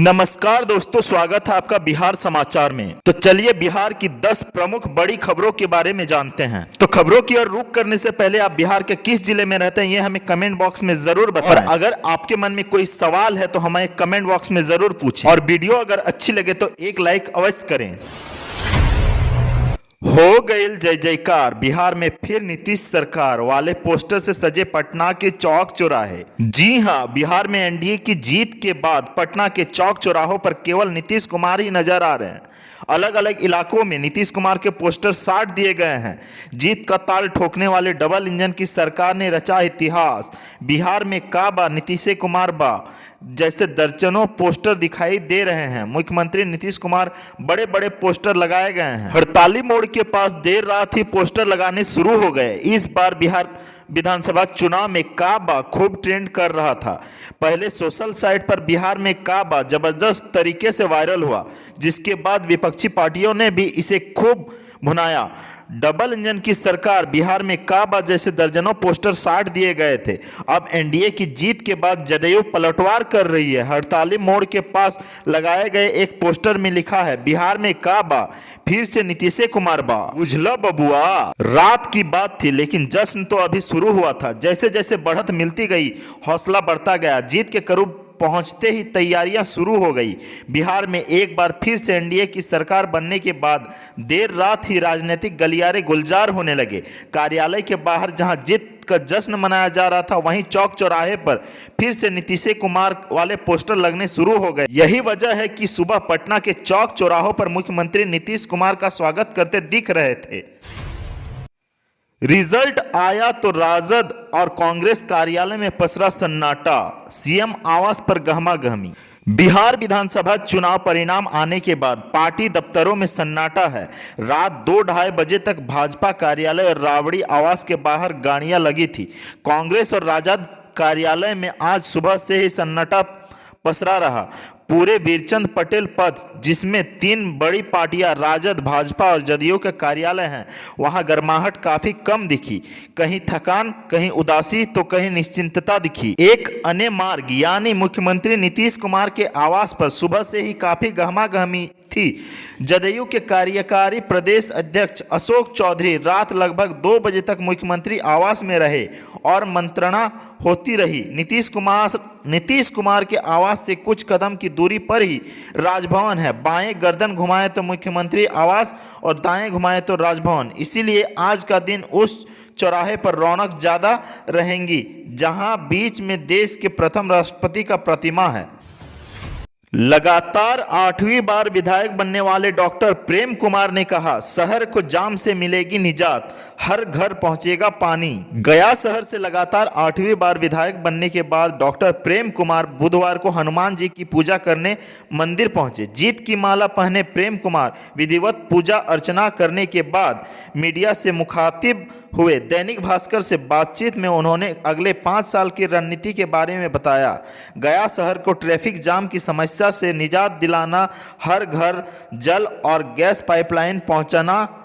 नमस्कार दोस्तों, स्वागत है आपका बिहार समाचार में। तो चलिए बिहार की 10 प्रमुख बड़ी खबरों के बारे में जानते हैं। तो खबरों की ओर रुख करने से पहले आप बिहार के किस जिले में रहते हैं ये हमें कमेंट बॉक्स में जरूर बताएं। और अगर आपके मन में कोई सवाल है तो हमें कमेंट बॉक्स में जरूर पूछें। और वीडियो अगर अच्छी लगे तो एक लाइक अवश्य करें। हो गई जय जयकार, बिहार में फिर नीतीश सरकार वाले पोस्टर से सजे पटना के चौक चौराहे। जी हां, बिहार में एनडीए की जीत के बाद पटना के चौक चौराहों पर केवल नीतीश कुमार ही नजर आ रहे हैं। अलग अलग इलाकों में नीतीश कुमार के पोस्टर साट दिए गए हैं। जीत का ताल ठोकने वाले डबल इंजन की सरकार ने रचा इतिहास। बिहार में का बा नीतीश कुमार बा जैसे दर्जनों पोस्टर दिखाई दे रहे हैं। मुख्यमंत्री नीतीश कुमार बड़े बड़े पोस्टर लगाए गए हैं। हड़ताली मोड़ के पास देर रात ही पोस्टर लगाने शुरू हो गए। इस बार बिहार विधानसभा चुनाव में का बा खूब ट्रेंड कर रहा था। पहले सोशल साइट पर बिहार में का बा जबरदस्त तरीके से वायरल हुआ, जिसके बाद विपक्षी पार्टियों ने भी इसे खूब भुनाया। डबल इंजन की सरकार, बिहार में का बा जैसे दर्जनों पोस्टर साट दिए गए थे। अब एनडीए की जीत के बाद जदयू पलटवार कर रही है। हड़ताली मोड़ के पास लगाए गए एक पोस्टर में लिखा है, बिहार में का बा फिर से नीतीश कुमार बा। उजला बबुआ, रात की बात थी लेकिन जश्न तो अभी शुरू हुआ था। जैसे जैसे बढ़त मिलती गई, हौसला बढ़ता गया। जीत के करीब पहुंचते ही तैयारियां शुरू हो गई। बिहार में एक बार फिर से एनडीए की सरकार बनने के बाद देर रात ही राजनीतिक गलियारे गुलजार होने लगे। कार्यालय के बाहर जहां जीत का जश्न मनाया जा रहा था, वहीं चौक चौराहे पर फिर से नीतीश कुमार वाले पोस्टर लगने शुरू हो गए। यही वजह है कि सुबह पटना के चौक चौराहों पर मुख्यमंत्री नीतीश कुमार का स्वागत करते दिख रहे थे। रिजल्ट आया तो राजद और कांग्रेस कार्यालय में पसरा सन्नाटा। सीएम आवास पर गहमागहमी। बिहार विधानसभा चुनाव परिणाम आने के बाद पार्टी दफ्तरों में सन्नाटा है। रात 2-2:30 बजे तक भाजपा कार्यालय और राबड़ी आवास के बाहर गाड़ियां लगी थी। कांग्रेस और राजद कार्यालय में आज सुबह से ही सन्नाटा पसरा रहा। पूरे वीरचंद पटेल पथ, जिसमें 3 बड़ी पार्टियां राजद, भाजपा और जदयू के कार्यालय हैं, वहां गर्माहट काफी कम दिखी। कहीं थकान, कहीं उदासी तो कहीं निश्चिंतता दिखी। एक अन्य मार्ग यानी मुख्यमंत्री नीतीश कुमार के आवास पर सुबह से ही काफी गहमागहमी थी। जदयू के कार्यकारी प्रदेश अध्यक्ष अशोक चौधरी रात लगभग 2 बजे तक मुख्यमंत्री आवास में रहे और मंत्रणा होती रही। नीतीश कुमार के आवास से कुछ कदम की दूरी पर ही राजभवन है। बाएं गर्दन घुमाए तो मुख्यमंत्री आवास और दाएं घुमाए तो राजभवन। इसीलिए आज का दिन उस चौराहे पर रौनक ज्यादा रहेंगी जहां बीच में देश के प्रथम राष्ट्रपति का प्रतिमा है। लगातार 8वीं बार विधायक बनने वाले डॉक्टर प्रेम कुमार ने कहा, शहर को जाम से मिलेगी निजात, हर घर पहुंचेगा पानी। गया शहर से लगातार 8वीं बार विधायक बनने के बाद डॉक्टर प्रेम कुमार बुधवार को हनुमान जी की पूजा करने मंदिर पहुंचे। जीत की माला पहने प्रेम कुमार विधिवत पूजा अर्चना करने के बाद मीडिया से मुखातिब हुए। दैनिक भास्कर से बातचीत में उन्होंने अगले 5 साल की रणनीति के बारे में बताया। गया शहर को ट्रैफिक जाम की समस्या से निजात दिलाना, हर घर जल और गैस पाइपलाइन पहुंचाना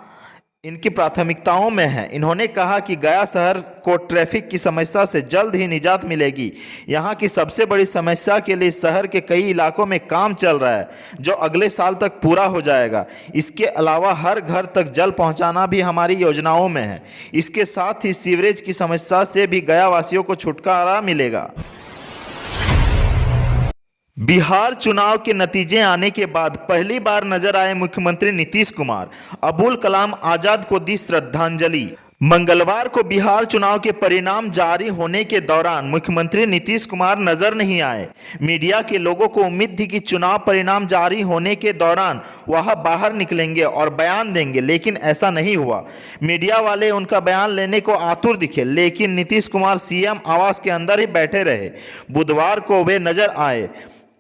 इनकी प्राथमिकताओं में है। इन्होंने कहा कि गया शहर को ट्रैफिक की समस्या से जल्द ही निजात मिलेगी। यहाँ की सबसे बड़ी समस्या के लिए शहर के कई इलाकों में काम चल रहा है, जो अगले साल तक पूरा हो जाएगा। इसके अलावा हर घर तक जल पहुँचाना भी हमारी योजनाओं में है। इसके साथ ही सीवरेज की समस्या से भी गया वासियों को छुटकारा मिलेगा। बिहार चुनाव के नतीजे आने के बाद पहली बार नजर आए मुख्यमंत्री नीतीश कुमार। अबुल कलाम आजाद को दी श्रद्धांजलि। मंगलवार को बिहार चुनाव के परिणाम जारी होने के दौरान मुख्यमंत्री नीतीश कुमार नजर नहीं आए। मीडिया के लोगों को उम्मीद थी कि चुनाव परिणाम जारी होने के दौरान वह बाहर निकलेंगे और बयान देंगे, लेकिन ऐसा नहीं हुआ। मीडिया वाले उनका बयान लेने को आतुर दिखे, लेकिन नीतीश कुमार सीएम आवास के अंदर ही बैठे रहे। बुधवार को वे नजर आए।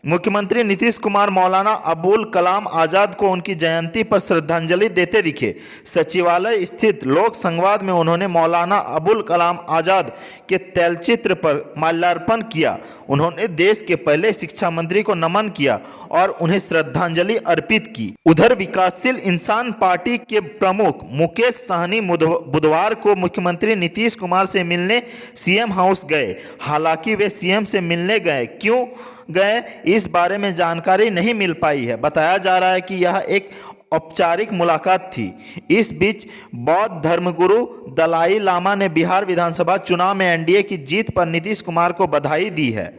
मुख्यमंत्री नीतीश कुमार मौलाना अबुल कलाम आजाद को उनकी जयंती पर श्रद्धांजलि देते दिखे। सचिवालय स्थित लोक संवाद में उन्होंने मौलाना अबुल कलाम आजाद के तैलचित्र पर माल्यार्पण किया। उन्होंने देश के पहले शिक्षा मंत्री को नमन किया और उन्हें श्रद्धांजलि अर्पित की। उधर विकासशील इंसान पार्टी के प्रमुख मुकेश सहनी बुधवार को मुख्यमंत्री नीतीश कुमार से मिलने सीएम हाउस गए। हालांकि वे सीएम से मिलने गए क्यों गए इस बारे में जानकारी नहीं मिल पाई है। बताया जा रहा है कि यह एक औपचारिक मुलाकात थी। इस बीच बौद्ध धर्मगुरु दलाई लामा ने बिहार विधानसभा चुनाव में एनडीए की जीत पर नीतीश कुमार को बधाई दी है।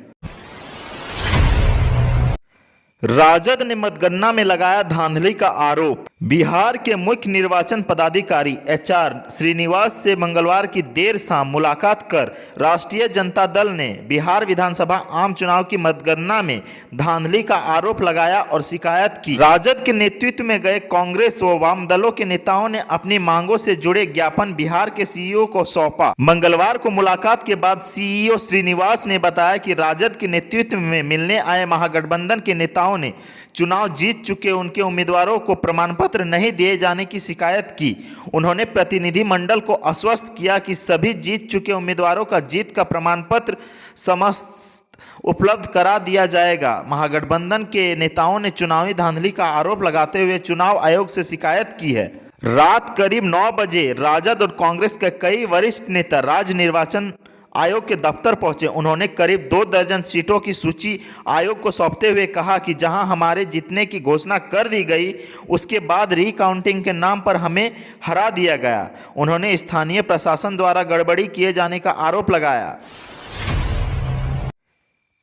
राजद ने मतगणना में लगाया धांधली का आरोप। बिहार के मुख्य निर्वाचन पदाधिकारी एचआर श्रीनिवास से मंगलवार की देर शाम मुलाकात कर राष्ट्रीय जनता दल ने बिहार विधानसभा आम चुनाव की मतगणना में धांधली का आरोप लगाया और शिकायत की। राजद के नेतृत्व में गए कांग्रेस व वाम दलों के नेताओं ने अपनी मांगों से जुड़े ज्ञापन बिहार के सीईओ को सौंपा। मंगलवार को मुलाकात के बाद सीईओ श्रीनिवास ने बताया कि राजद के नेतृत्व में मिलने आए महागठबंधन के नेताओं ने चुनाव जीत चुके उनके उम्मीदवारों को प्रमाण पत्र नहीं दिए जाने की शिकायत की। उन्होंने प्रतिनिधि मंडल को आश्वस्त किया कि सभी जीत चुके उम्मीदवारों का जीत का प्रमाण पत्र समस्त उपलब्ध करा दिया जाएगा। महागठबंधन के नेताओं ने चुनावी धांधली का आरोप लगाते हुए चुनाव आयोग से शिकायत की है। रात करीब 9 बजे राजद और कांग्रेस के कई वरिष्ठ नेता राज्य निर्वाचन आयोग के दफ्तर पहुंचे। उन्होंने करीब 2 दर्जन सीटों की सूची आयोग को सौंपते हुए कहा कि जहां हमारे जीतने की घोषणा कर दी गई, उसके बाद रीकाउंटिंग के नाम पर हमें हरा दिया गया। उन्होंने स्थानीय प्रशासन द्वारा गड़बड़ी किए जाने का आरोप लगाया।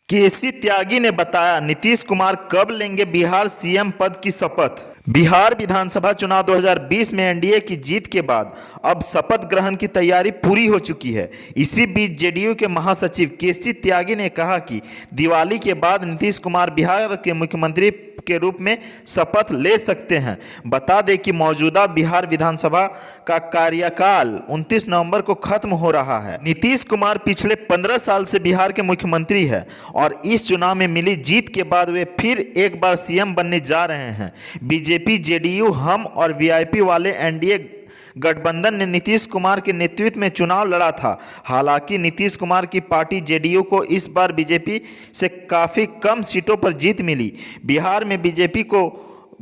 केसी त्यागी ने बताया, नीतीश कुमार कब लेंगे बिहार सीएम पद की शपथ। बिहार विधानसभा चुनाव 2020 में एनडीए की जीत के बाद अब शपथ ग्रहण की तैयारी पूरी हो चुकी है। इसी बीच जेडीयू के महासचिव केसी त्यागी ने कहा कि दिवाली के बाद नीतीश कुमार बिहार के मुख्यमंत्री के रूप में शपथ ले सकते हैं। बता दें कि मौजूदा बिहार विधानसभा का कार्यकाल 29 नवंबर को खत्म हो रहा है। नीतीश कुमार पिछले 15 साल से बिहार के मुख्यमंत्री हैं और इस चुनाव में मिली जीत के बाद वे फिर एक बार सीएम बनने जा रहे हैं। बीजेपी, जेडीयू, हम और वीआईपी वाले एनडीए गठबंधन ने नीतीश कुमार के नेतृत्व में चुनाव लड़ा था। हालांकि नीतीश कुमार की पार्टी जेडीयू को इस बार बीजेपी से काफ़ी कम सीटों पर जीत मिली। बिहार में बीजेपी को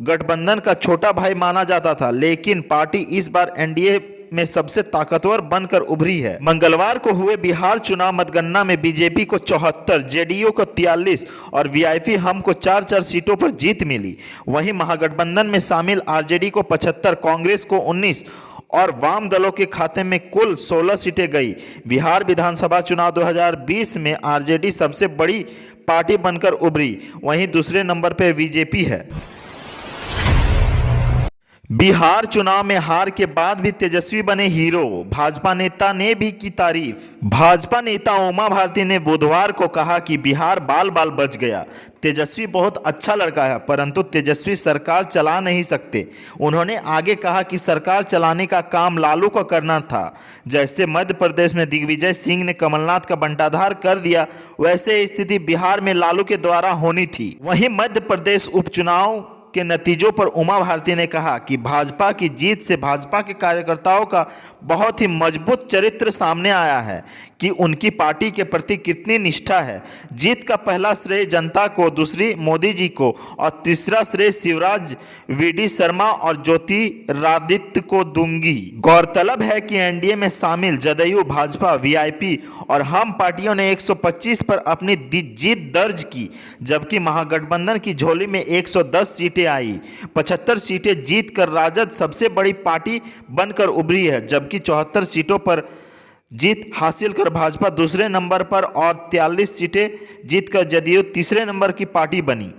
गठबंधन का छोटा भाई माना जाता था, लेकिन पार्टी इस बार एनडीए में सबसे ताकतवर बनकर उभरी है। मंगलवार को हुए बिहार चुनाव मतगणना में बीजेपी को 74, जेडीयू को 43 और वीआईपी हम को 4-4 सीटों पर जीत मिली। वहीं महागठबंधन में शामिल आरजेडी को 75, कांग्रेस को 19 और वाम दलों के खाते में कुल 16 सीटें गई। बिहार विधानसभा चुनाव 2020 में आरजेडी सबसे बड़ी पार्टी बनकर उभरी। वहीं दूसरे नंबर पर बीजेपी है। बिहार चुनाव में हार के बाद भी तेजस्वी बने हीरो, भाजपा नेता ने भी की तारीफ। भाजपा नेता उमा भारती ने बुधवार को कहा कि बिहार बाल बाल बच गया। तेजस्वी बहुत अच्छा लड़का है, परंतु तेजस्वी सरकार चला नहीं सकते। उन्होंने आगे कहा कि सरकार चलाने का काम लालू को करना था। जैसे मध्य प्रदेश में दिग्विजय सिंह ने कमलनाथ का बंटाधार कर दिया, वैसे स्थिति बिहार में लालू के द्वारा होनी थी। वहीं मध्य प्रदेश उपचुनाव के नतीजों पर उमा भारती ने कहा कि भाजपा की जीत से भाजपा के कार्यकर्ताओं का बहुत ही मजबूत चरित्र सामने आया है कि उनकी पार्टी के प्रति कितनी निष्ठा है। जीत का पहला श्रेय जनता को, दूसरी मोदी जी को और तीसरा श्रेय शिवराज, वीडी शर्मा और ज्योतिरादित्य को दूंगी। गौरतलब है कि एनडीए में शामिल जदयू, भाजपा, वीआईपी और हम पार्टियों ने 125 पर अपनी जीत दर्ज की, जबकि महागठबंधन की झोली में 110 सीटें आई। 75 सीटें जीत कर राजद सबसे बड़ी पार्टी बनकर उभरी है, जबकि 74 सीटों पर जीत हासिल कर भाजपा दूसरे नंबर पर और 43 सीटें जीतकर जदयू तीसरे नंबर की पार्टी बनी।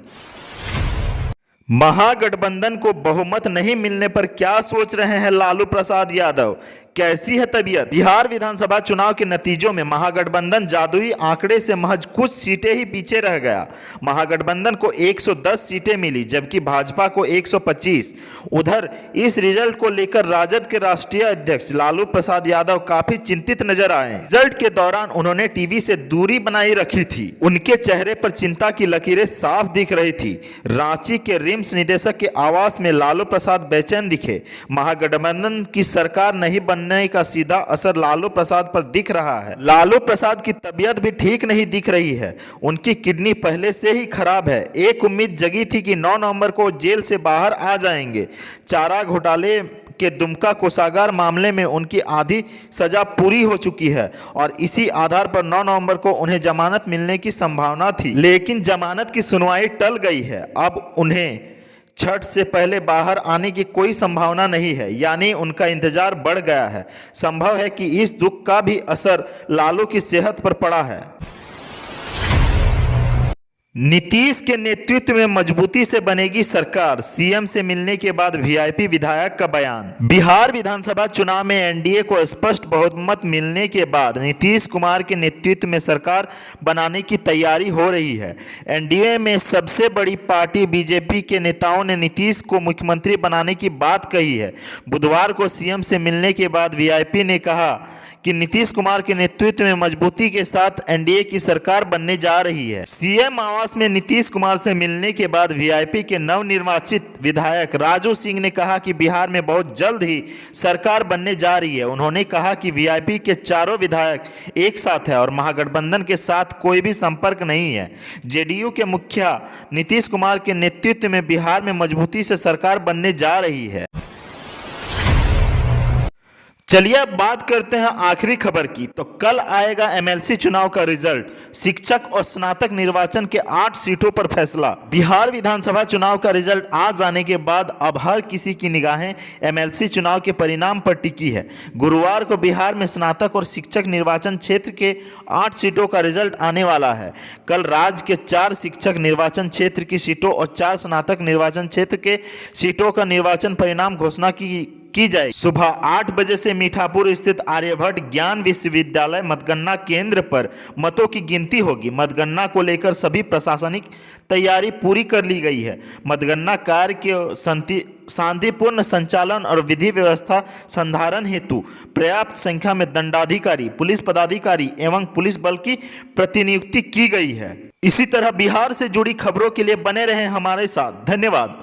महागठबंधन को बहुमत नहीं मिलने पर क्या सोच रहे हैं लालू प्रसाद यादव, कैसी है तबीयत। बिहार विधानसभा चुनाव के नतीजों में महागठबंधन जादुई आंकड़े से महज कुछ सीटें ही पीछे रह गया। महागठबंधन को 110 सीटें मिली, जबकि भाजपा को 125। उधर इस रिजल्ट को लेकर राजद के राष्ट्रीय अध्यक्ष लालू प्रसाद यादव काफी चिंतित नजर आए। रिजल्ट के दौरान उन्होंने टीवी से दूरी बनाई रखी थी। उनके चेहरे पर चिंता की लकीरें साफ दिख रही थी। रांची के रिम्स निदेशक के आवास में लालू प्रसाद बेचैन दिखे। महागठबंधन की सरकार नहीं बनने का सीधा असर लालू प्रसाद पर दिख रहा है। लालू प्रसाद की तबीयत भी ठीक नहीं दिख रही है। उनकी किडनी पहले से ही खराब है। एक उम्मीद जगी थी कि 9 नवंबर को जेल से बाहर आ जाएंगे। चारा घोटाले के दुमका कोषागार मामले में उनकी आधी सजा पूरी हो चुकी है और इसी आधार पर 9 नवंबर को उन्हें जमानत मिलने की संभावना थी, लेकिन जमानत की सुनवाई टल गई है। अब उन्हें छठ से पहले बाहर आने की कोई संभावना नहीं है, यानी उनका इंतजार बढ़ गया है। संभव है कि इस दुख का भी असर लालू की सेहत पर पड़ा है। नीतीश के नेतृत्व में मजबूती से बनेगी सरकार, सीएम से मिलने के बाद वीआईपी विधायक का बयान। बिहार विधानसभा चुनाव में एनडीए को स्पष्ट बहुमत मिलने के बाद नीतीश कुमार के नेतृत्व में सरकार बनाने की तैयारी हो रही है। एनडीए में सबसे बड़ी पार्टी बीजेपी के नेताओं ने नीतीश को मुख्यमंत्री बनाने की बात कही है। बुधवार को सीएम से मिलने के बाद वीआईपी ने कहा कि नीतीश कुमार के नेतृत्व में मजबूती के साथ एनडीए की सरकार बनने जा रही है। सीएम आवास में नीतीश कुमार से मिलने के बाद वीआईपी के नवनिर्वाचित विधायक राजू सिंह ने कहा कि बिहार में बहुत जल्द ही सरकार बनने जा रही है। उन्होंने कहा कि वीआईपी के चारों विधायक एक साथ है और महागठबंधन के साथ कोई भी संपर्क नहीं है। जेडीयू के मुखिया नीतीश कुमार के नेतृत्व में बिहार में मजबूती से सरकार बनने जा रही है। चलिए अब बात करते हैं आखिरी खबर की। तो कल आएगा एमएलसी चुनाव का रिजल्ट। शिक्षक और स्नातक निर्वाचन के 8 सीटों पर फैसला। बिहार विधानसभा चुनाव का रिजल्ट आ जाने के बाद अब हर किसी की निगाहें एमएलसी चुनाव के परिणाम पर टिकी है। गुरुवार को बिहार में स्नातक और शिक्षक निर्वाचन क्षेत्र के 8 सीटों का रिजल्ट आने वाला है। कल राज्य के 4 शिक्षक निर्वाचन क्षेत्र की सीटों और 4 स्नातक निर्वाचन क्षेत्र के सीटों का निर्वाचन परिणाम घोषणा की जाए। सुबह 8 बजे से मीठापुर स्थित आर्यभट्ट ज्ञान विश्वविद्यालय मतगणना केंद्र पर मतों की गिनती होगी। मतगणना को लेकर सभी प्रशासनिक तैयारी पूरी कर ली गई है। मतगणना कार्य के शांतिपूर्ण संचालन और विधि व्यवस्था संधारण हेतु पर्याप्त संख्या में दंडाधिकारी, पुलिस पदाधिकारी एवं पुलिस बल की प्रतिनियुक्ति की गई है। इसी तरह बिहार से जुड़ी खबरों के लिए बने रहें हमारे साथ। धन्यवाद।